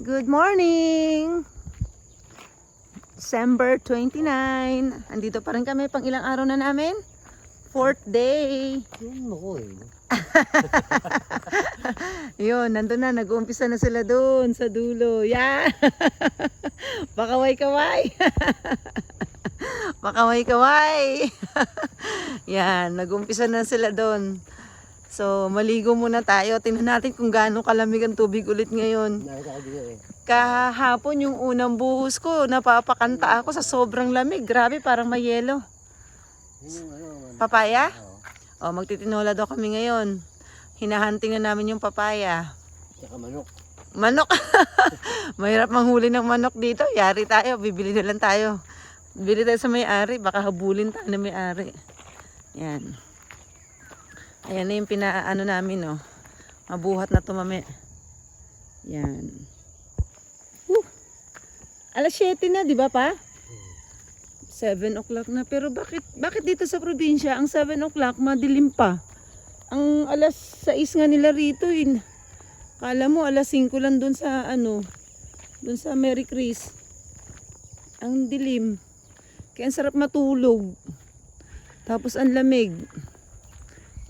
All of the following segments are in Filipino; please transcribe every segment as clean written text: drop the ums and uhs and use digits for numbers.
Good morning! December 29. Andito pa rin kami, pang ilang araw na namin? 4th day. Yun, nandun na, nag-uumpisa na sila doon sa dulo. Yan! Pakaway-kaway! Pakaway-kaway! Yan, nag-uumpisa na sila doon. So, maligo muna tayo. Tingnan natin kung gaano kalamig ang tubig ulit ngayon. Kahapon yung unang buhos ko, napapakanta ako sa sobrang lamig. Grabe, parang may yelo. Papaya? O, magtitinola daw kami ngayon. Hinahunting na namin yung papaya. Tsaka manok. Manok! Mahirap manghuli ng manok dito. Yari tayo, bibili na lang tayo. Bili tayo sa may-ari, baka habulin tayo na may-ari. Yan. Ayan na yung pinaano namin, no. Mabuhat na to, mami. Yan. Alas 7 na, di ba pa? 7 o'clock na. Pero bakit dito sa probinsya, ang 7 o'clock, madilim pa? Ang alas 6 nga nila rito, yun. Kala mo, alas 5 lang dun sa, dun sa Mary Chris. Ang dilim. Kaya ang sarap matulog. Tapos ang lamig.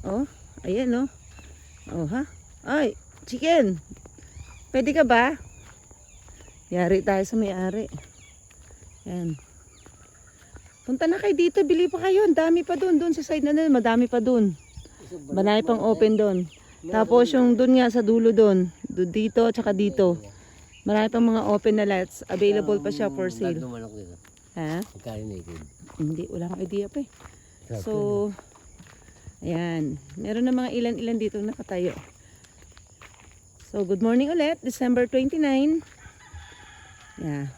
Oh, ayan oh. Oh ha? Ay, chicken. Pwede ka ba? Yari tayo sa may-ari. Yan. Punta na kayo dito, bili pa kayo. Ang dami pa doon, doon sa side na doon, madami pa doon. Marami pang open doon. Tapos yung doon nga sa dulo doon, dito tsaka dito. Marami pang mga open na lots. Available pa siya for sale. Ha? Hindi, wala akong idea pa eh. So, ayan. Meron na mga ilan-ilan dito nakatayo. So, good morning ulit. December 29. Yeah.